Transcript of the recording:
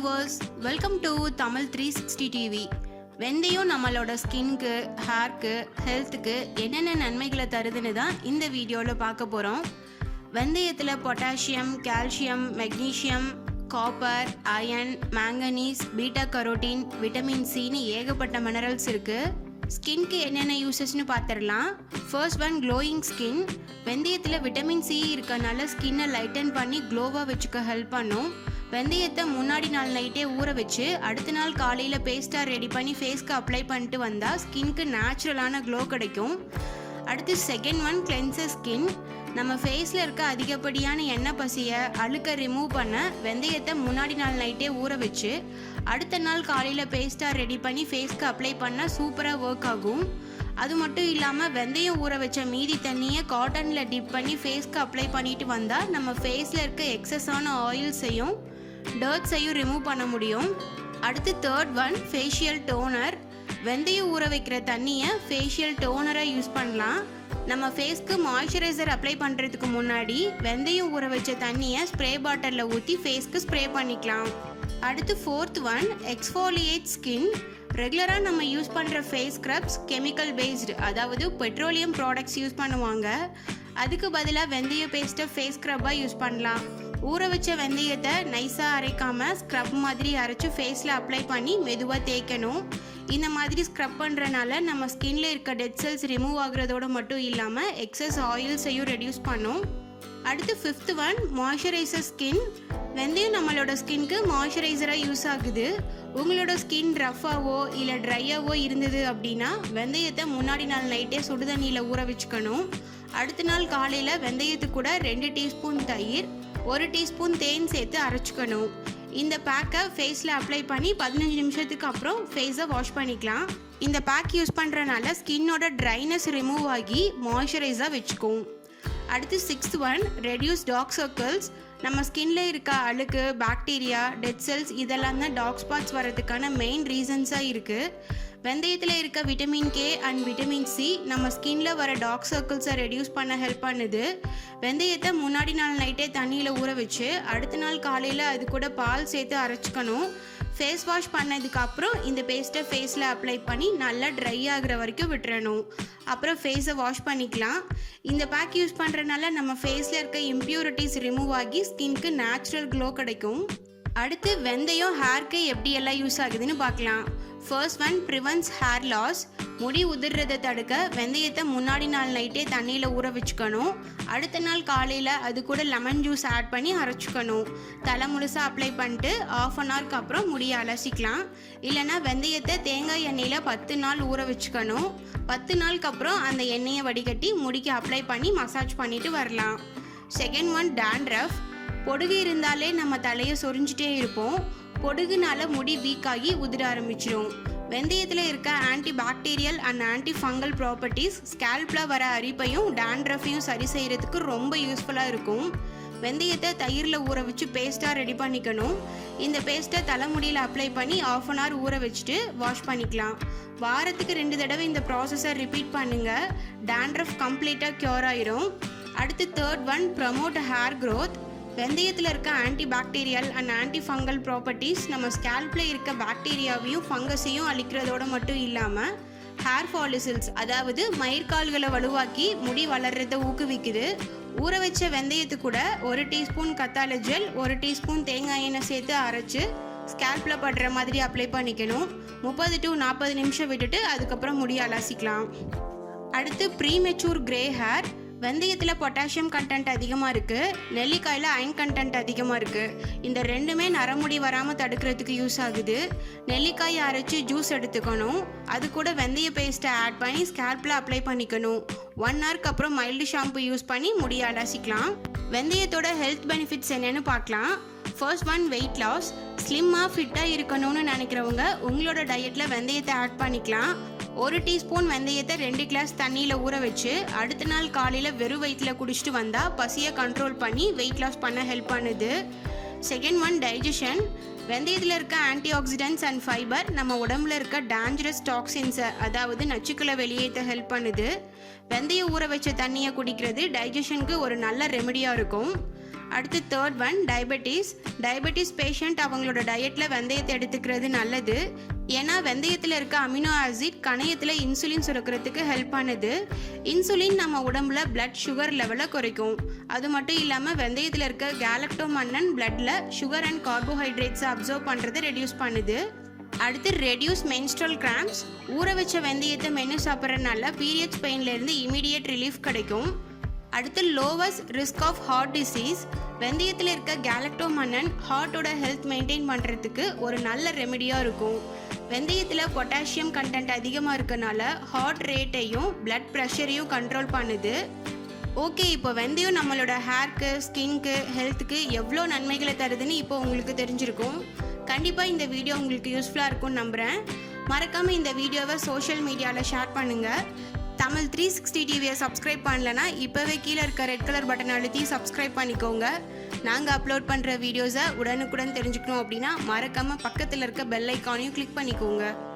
viewers, welcome to TAMIL360 TV. வெந்தயம் நம்மளோட ஸ்கின்க்கு, ஹேர்க்கு, ஹெல்த்துக்கு என்னென்ன நன்மைகளை தருதுன்னு தான் இந்த வீடியோவில் பார்க்க போகிறோம். வெந்தயத்தில் potassium, calcium, magnesium, copper, iron, manganese, beta carotene, vitamin சின்னு ஏகப்பட்ட மினரல்ஸ் இருக்குது. ஸ்கின்க்கு என்னென்ன யூசஸ்னு பார்த்துடலாம். First one, glowing skin. வெந்தயத்தில் விட்டமின் சி இருக்கனால ஸ்கின்னை லைட்டன் பண்ணி க்ளோவாக வச்சுக்க ஹெல்ப் பண்ணும். வெந்தயத்தை முன்னாடி நாள் நைட்டே ஊற வச்சு அடுத்த நாள் காலையில் பேஸ்ட்டாக ரெடி பண்ணி ஃபேஸ்க்கு அப்ளை பண்ணிட்டு வந்தால் ஸ்கின்க்கு நேச்சுரலான க்ளோ கிடைக்கும். அடுத்து செகண்ட் ஒன், கிளென்சர் ஸ்கின். நம்ம ஃபேஸில் இருக்க அதிகப்படியான எண்ணெய் பசியை, அழுக்கை ரிமூவ் பண்ண வெந்தயத்தை முன்னாடி நாள் நைட்டே ஊற வச்சு அடுத்த நாள் காலையில் பேஸ்ட்டாக ரெடி பண்ணி ஃபேஸ்க்கு அப்ளை பண்ணால் சூப்பராக ஒர்க் ஆகும். அது மட்டும் இல்லாமல் வெந்தயம் ஊற வச்ச மீதி தண்ணியை காட்டனில் டிப் பண்ணி ஃபேஸ்க்கு அப்ளை பண்ணிட்டு வந்தால் நம்ம ஃபேஸில் இருக்க எக்ஸஸான ஆயில்ஸையும் டர்ட்ஸையும் ரிமூவ் பண்ண முடியும். அடுத்து தேர்ட் ஒன், ஃபேஷியல் டோனர். வெந்தயம் ஊற வைக்கிற தண்ணியை ஃபேஷியல் டோனராக யூஸ் பண்ணலாம். நம்ம ஃபேஸ்க்கு மாய்ஸ்சரைசர் அப்ளை பண்ணுறதுக்கு முன்னாடி வெந்தயம் ஊற வச்ச தண்ணியை ஸ்ப்ரே பாட்டிலில் ஊற்றி ஃபேஸ்க்கு ஸ்ப்ரே பண்ணிக்கலாம். அடுத்து ஃபோர்த் ஒன், எக்ஸ்ஃபோலியேட் ஸ்கின். ரெகுலராக நம்ம யூஸ் பண்ணுற ஃபேஸ் ஸ்க்ரப்ஸ் கெமிக்கல் பேஸ்டு, அதாவது பெட்ரோலியம் ப்ராடக்ட்ஸ் யூஸ் பண்ணுவாங்க. அதுக்கு பதிலாக வெந்தய பேஸ்ட்டை ஃபேஸ் ஸ்க்ரப்பாக யூஸ் பண்ணலாம். ஊற வச்ச வெந்தயத்தை நைஸாக அரைக்காமல் ஸ்க்ரப் மாதிரி அரைச்சி ஃபேஸில் அப்ளை பண்ணி மெதுவாக தேய்க்கணும். இந்த மாதிரி ஸ்க்ரப் பண்ணுறனால நம்ம ஸ்கின்ல இருக்க டெட் செல்ஸ் ரிமூவ் ஆகுறதோடு மட்டும் இல்லாமல் எக்ஸஸ் ஆயில்ஸையும் ரெடியூஸ் பண்ணும். அடுத்து ஃபிஃப்த் ஒன், மாய்ஸ்சரைசர் ஸ்கின். வெந்தயம் நம்மளோட ஸ்கின்க்கு மாய்ஸ்சரைசராக யூஸ் ஆகுது. உங்களோட ஸ்கின் ரஃபாவோ இல்லை ட்ரையாவோ இருந்தது அப்படின்னா வெந்தயத்தை முன்னாடி நாள் நைட்டே சுடுதண்ணியில் ஊற வச்சுக்கணும். அடுத்த நாள் காலையில் வெந்தயத்து கூட 2 டீஸ்பூன் தயிர், 1 டீஸ்பூன் தேன் சேர்த்து அரைச்சிக்கணும். இந்த பேக்கை ஃபேஸில் அப்ளை பண்ணி 15 நிமிஷத்துக்கு அப்புறம் ஃபேஸை வாஷ் பண்ணிக்கலாம். இந்த பேக் யூஸ் பண்ணுறனால ஸ்கின்னோட ட்ரைனஸ் ரிமூவ் ஆகி மாய்ஸ்சரைஸாக வச்சுக்கும். அடுத்து sixth one, reduce dark circles. நம்ம ஸ்கின்ல இருக்க அழுக்கு, பாக்டீரியா, டெட் செல்ஸ் இதெல்லாம் தான் டார்க் ஸ்பாட்ஸ் வரதுக்கான மெயின் ரீசன்ஸாக இருக்குது. வெந்தயத்தில் இருக்க vitamin K and vitamin C நம்ம ஸ்கின்ல வர டார்க் சர்க்கிள்ஸை ரெடியூஸ் பண்ண ஹெல்ப் பண்ணுது. வெந்தயத்தை முன்னாடி நாள் நைட்டே தண்ணியில் ஊற வச்சு அடுத்த நாள் காலையில் அது கூட பால் சேர்த்து அரைச்சிக்கணும். ஃபேஸ் வாஷ் பண்ணதுக்கு அப்புறம் இந்த பேஸ்ட்டை ஃபேஸில் அப்ளை பண்ணி நல்லா ட்ரை ஆகிற வரைக்கும் விட்டுறணும். அப்புறம் ஃபேஸை வாஷ் பண்ணிக்கலாம். இந்த பேக் யூஸ் பண்ணுறதுனால நம்ம ஃபேஸில் இருக்க இம்ப்யூரிட்டிஸ் ரிமூவ் ஆகி ஸ்கின்க்கு நேச்சுரல் க்ளோ கிடைக்கும். அடுத்து வெந்தயம் ஹேர்க்கு எப்படி எல்லாம் யூஸ் ஆகுதுன்னு பார்க்கலாம். First one, prevents hair loss. முடி உதிர்றதை தடுக்க வெந்தயத்தை முன்னாடி நாள் நைட்டே தண்ணியில் ஊற வச்சுக்கணும். அடுத்த நாள் காலையில் அது கூட லெமன் ஜூஸ் ஆட் பண்ணி அரைச்சிக்கணும். தலை முழுசாக அப்ளை பண்ணிட்டு 1/2 ஹவருக்கு அப்புறம் முடியை அலசிக்கலாம். இல்லைனா வெந்தயத்தை தேங்காய் எண்ணெயில் 10 நாள் ஊற வச்சுக்கணும். 10 நாளுக்கு அப்புறம் அந்த எண்ணெயை வடிகட்டி முடிக்கு அப்ளை பண்ணி மசாஜ் பண்ணிட்டு வரலாம். Second one, dandruff. பொடுகு இருந்தாலே நம்ம தலையை சொரிஞ்சிட்டே இருப்போம். பொடுகுனால முடி வீக்காகி உதிர ஆரம்பிச்சிடும். வெந்தயத்தில் இருக்க antibacterial and antifungal properties ஸ்கேல்பில் வர அரிப்பையும் டேண்ட்ரஃபையும் சரி செய்கிறதுக்கு ரொம்ப யூஸ்ஃபுல்லாக இருக்கும். வெந்தயத்தை தயிரில் ஊற வச்சு பேஸ்ட்டாக ரெடி பண்ணிக்கணும். இந்த பேஸ்ட்டை தலைமுடியில் அப்ளை பண்ணி 1/2 ஹவர் ஊற வச்சுட்டு வாஷ் பண்ணிக்கலாம். வாரத்துக்கு 2 தடவை இந்த ப்ராசஸை ரிப்பீட் பண்ணுங்கள். டேண்ட்ரஃப் கம்ப்ளீட்டாக க்யூர் ஆயிரும். அடுத்து third one, promote hair growth. வெந்தயத்தில் இருக்க antibacterial and antifungal properties நம்ம ஸ்கேல்பில் இருக்க பாக்டீரியாவையும் ஃபங்கஸையும் அழிக்கிறதோடு மட்டும் இல்லாமல் ஹேர் ஃபாலிசில்ஸ், அதாவது மயிர்கால்களை வலுவாக்கி முடி வளர்றதை ஊக்குவிக்குது. ஊற வச்ச வெந்தயத்து கூட 1 டீஸ்பூன் கத்தாழை ஜெல், 1 டீஸ்பூன் தேங்காய் எண்ணெய் சேர்த்து அரைச்சி ஸ்கேல்பில் படுற மாதிரி அப்ளை பண்ணிக்கணும். 30 to 40 நிமிஷம் விட்டுட்டு அதுக்கப்புறம் முடி அலசிக்கலாம். அடுத்து ப்ரீமெச்சூர் கிரே ஹேர். வெந்தயத்தில் பொட்டாசியம் கண்டென்ட் அதிகமாக இருக்குது, நெல்லிக்காயில் அயன் கண்டென்ட் அதிகமாக இருக்குது. இந்த ரெண்டுமே நரமுடி வராமல் தடுக்கிறதுக்கு யூஸ் ஆகுது. நெல்லிக்காயை அரைச்சி ஜூஸ் எடுத்துக்கணும். அது கூட வெந்தய பேஸ்ட்டை ஆட் பண்ணி ஸ்கேல்பில் அப்ளை பண்ணிக்கணும். 1 ஹவருக்கு அப்புறம் மைல்டு ஷாம்பு யூஸ் பண்ணி முடியை அலசிக்கலாம். வெந்தயத்தோட ஹெல்த் பெனிஃபிட்ஸ் என்னென்னு பார்க்கலாம். First one, weight loss. ஸ்லிம்மாக ஃபிட்டாக இருக்கணும்னு நினைக்கிறவங்க உங்களோட டயட்டில் வெந்தயத்தை ஆட் பண்ணிக்கலாம். 1 டீஸ்பூன் வெந்தயத்தை 2 கிளாஸ் தண்ணியில் ஊற வச்சு அடுத்த நாள் காலையில் வெறும் வயிற்றில் குடிச்சிட்டு வந்தால் பசியை கண்ட்ரோல் பண்ணி வெயிட் லாஸ் பண்ண ஹெல்ப் பண்ணுது. Second one, digestion. வெந்தயத்தில் இருக்க ஆன்டி ஆக்சிடென்ட்ஸ் அண்ட் ஃபைபர் நம்ம உடம்புல இருக்க டேஞ்சரஸ் டாக்ஸின்ஸை, அதாவது நச்சுக்களை வெளியேற்ற ஹெல்ப் பண்ணுது. வெந்தயம் ஊற வச்ச தண்ணியை குடிக்கிறது டைஜஷனுக்கு ஒரு நல்ல ரெமெடியாக இருக்கும். அடுத்து தேர்ட் ஒன் டயபெட்டிஸ் பேஷண்ட் அவங்களோட டயட்டில் வெந்தயத்தை எடுத்துக்கிறது நல்லது. ஏன்னா வெந்தயத்தில் இருக்க அமினோ ஆசிட் கணையத்தில் இன்சுலின் சுரக்கிறதுக்கு ஹெல்ப் பண்ணுது. இன்சுலின் நம்ம உடம்புல பிளட் சுகர் லெவலை குறைக்கும். அது மட்டும் இல்லாமல் வெந்தயத்தில் இருக்க கேலக்டோமன்னன் பிளட்டில் சுகர் அண்ட் கார்போஹைட்ரேட்ஸை அப்சர்வ் பண்ணுறதை ரெடியூஸ் பண்ணுது. அடுத்து ரெடியூஸ் மென்ஸ்ட்ரல் கிராம்ஸ். ஊற வச்ச வெந்தயத்தை மென்று சாப்பிட்றதுனால பீரியட்ஸ் பெயின்லேருந்து இமீடியட் ரிலீஃப் கிடைக்கும். அடுத்து lowest risk of heart disease. வெந்தயத்தில் இருக்க கேலக்டோமன்னன் ஹார்ட்டோட ஹெல்த் மெயின்டைன் பண்ணுறதுக்கு ஒரு நல்ல ரெமெடியாக இருக்கும். வெந்தயத்தில் பொட்டாசியம் கண்டென்ட் அதிகமாக இருக்கனால ஹார்ட் ரேட்டையும் பிளட் ப்ரெஷரையும் கண்ட்ரோல் பண்ணுது. ஓகே, இப்போ வெந்தயம் நம்மளோட ஹேர்க்கு, ஸ்கின்க்கு, ஹெல்த்துக்கு எவ்வளோ நன்மைகளை தருதுன்னு இப்போ உங்களுக்கு தெரிஞ்சிருக்கும். கண்டிப்பாக இந்த வீடியோ உங்களுக்கு யூஸ்ஃபுல்லாக இருக்கும்னு நம்புகிறேன். மறக்காமல் இந்த வீடியோவை சோஷியல் மீடியாவில் ஷேர் பண்ணுங்கள். தமிழ் 360 டிவியை சப்ஸ்கிரைப் பண்ணலன்னா இப்போவே கீழே இருக்க ரெட் கலர் பட்டன் அழுத்தி சப்ஸ்கிரைப் பண்ணிக்கோங்க. நாங்கள் அப்லோட் பண்ணுற வீடியோஸை உடனுக்குடன் தெரிஞ்சுக்கணும் அப்படின்னா மறக்காமல் பக்கத்தில் இருக்க பெல் ஐக்கானையும் கிளிக் பண்ணிக்கோங்க.